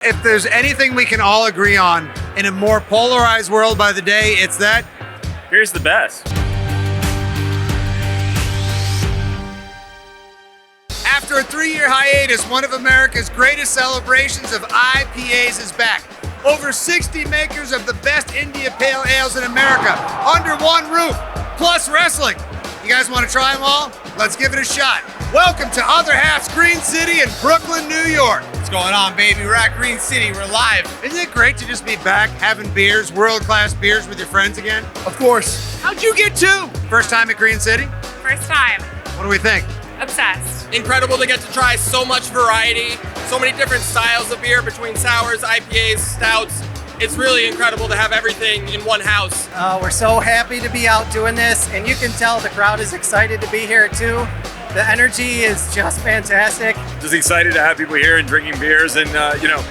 If there's anything we can all agree on in a more polarized world by the day, it's that beer's the best. After a 3-year hiatus, one of America's greatest celebrations of IPAs is back. Over 60 makers of the best India Pale Ales in America under one roof, plus wrestling. You guys want to try them all? Let's give it a shot. Welcome to Other Half's Green City in Brooklyn, New York. What's going on, baby? We're at Green City. We're live. Isn't it great to just be back having beers, world-class beers with your friends again? Of course. How'd you get two? First time at Green City? First time. What do we think? Obsessed. Incredible to get to try so much variety, so many different styles of beer between sours, IPAs, stouts. It's really incredible to have everything in one house. We're so happy to be out doing this, and you can tell the crowd is excited to be here too. The energy is just fantastic. Just excited to have people here and drinking beers and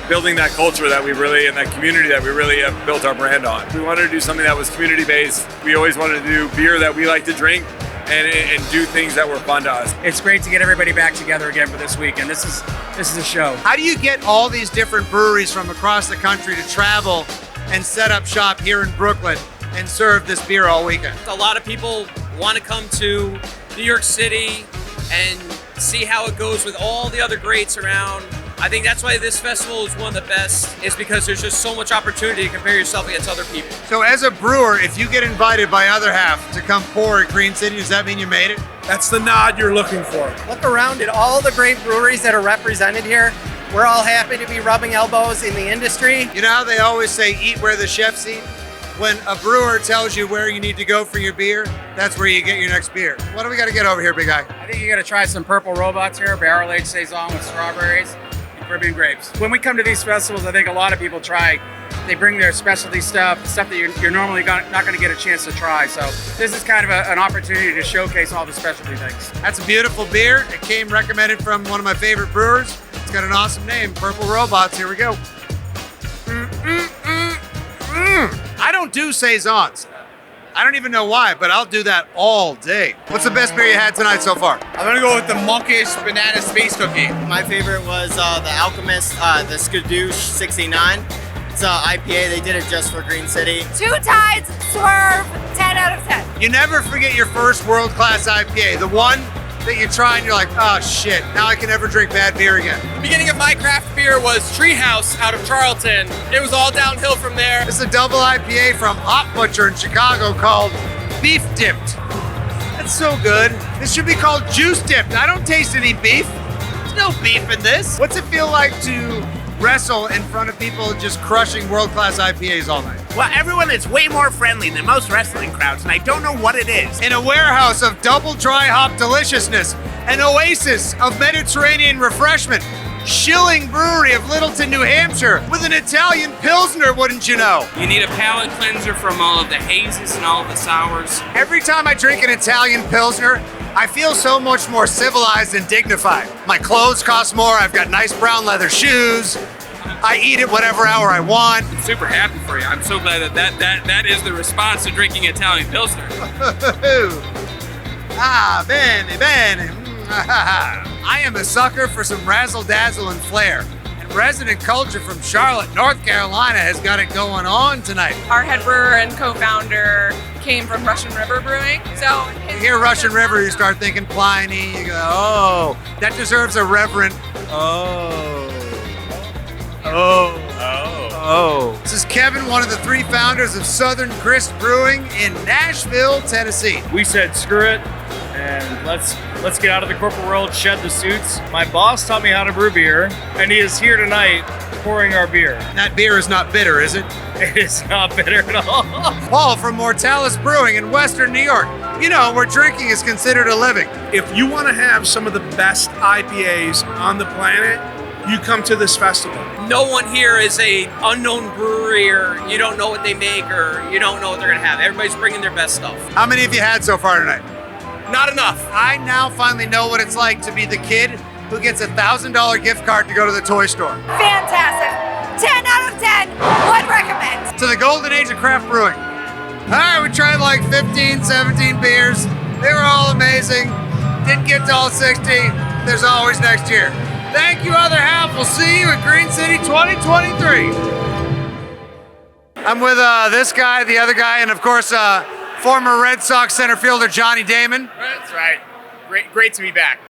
building that culture that we really, and that community that we really have built our brand on. We wanted to do something that was community based. We always wanted to do beer that we like to drink and do things that were fun to us. It's great to get everybody back together again for this weekend. This is a show. How do you get all these different breweries from across the country to travel and set up shop here in Brooklyn and serve this beer all weekend? A lot of people want to come to New York City and see how it goes with all the other greats around. I think that's why this festival is one of the best, is because there's just so much opportunity to compare yourself against other people. So as a brewer, if you get invited by Other Half to come pour at Green City, does that mean you made it? That's the nod you're looking for. Look around at all the great breweries that are represented here. We're all happy to be rubbing elbows in the industry. You know how they always say, eat where the chefs eat? When a brewer tells you where you need to go for your beer, that's where you get your next beer. What do we got to get over here, big guy? I think you got to try some Purple Robots here, barrel-aged saison with strawberries and Caribbean grapes. When we come to these festivals, I think a lot of people try. They bring their specialty stuff that you're normally not going to get a chance to try. So this is kind of an opportunity to showcase all the specialty things. That's a beautiful beer. It came recommended from one of my favorite brewers. It's got an awesome name, Purple Robots. Here we go. I don't do saisons. I don't even know why, but I'll do that all day. What's the best beer you had tonight so far? I'm going to go with the Monkish Banana Space Cookie. My favorite was the Alchemist, the Skadoosh 69. It's an IPA. They did it just for Green City. Two Tides, Swerve, 10 out of 10. You never forget your first world-class IPA. The one that you try and you're like, oh shit, now I can never drink bad beer again. The beginning of my craft beer was Treehouse out of Charlton. It was all downhill from there. This is a double IPA from Hop Butcher in Chicago called Beef Dipped. That's so good. This should be called Juice Dipped. I don't taste any beef. There's no beef in this. What's it feel like to wrestle in front of people just crushing world-class IPAs all night? Well, everyone is way more friendly than most wrestling crowds, and I don't know what it is. In a warehouse of double dry hop deliciousness, an oasis of Mediterranean refreshment, Schilling Brewery of Littleton, New Hampshire, with an Italian Pilsner, wouldn't you know? You need a palate cleanser from all of the hazes and all of the sours. Every time I drink an Italian Pilsner, I feel so much more civilized and dignified. My clothes cost more, I've got nice brown leather shoes, I eat at whatever hour I want. I'm super happy for you. I'm so glad that is the response to drinking Italian Pilsner. Bene. I am a sucker for some razzle-dazzle and flair. And resident culture from Charlotte, North Carolina has got it going on tonight. Our head brewer and co-founder came from Russian River Brewing. So You hear Russian River, you start thinking Pliny, you go, oh, that deserves a reverent, oh. This is Kevin, one of the 3 founders of Southern Grist Brewing in Nashville, Tennessee. We said screw it and let's get out of the corporate world, shed the suits. My boss taught me how to brew beer, and he is here tonight pouring our beer. That beer is not bitter, is it? It is not bitter at all. Paul from Mortalis Brewing in Western New York. You know, where drinking is considered a living. If you want to have some of the best IPAs on the planet, you come to this festival. No one here is a unknown brewery, or you don't know what they make, or you don't know what they're gonna have. Everybody's bringing their best stuff. How many have you had so far tonight? Not enough. I now finally know what it's like to be the kid who gets a $1,000 gift card to go to the toy store. fantastic. 10 out of 10. Would recommend. To the golden age of craft brewing. All right, we tried like 15, 17 beers. They were all amazing. Didn't get to all 60. There's always next year. Thank you, Other Half. We'll see you in Green City 2023. I'm with this guy, the other guy, and of course, former Red Sox center fielder Johnny Damon. That's right. Great to be back.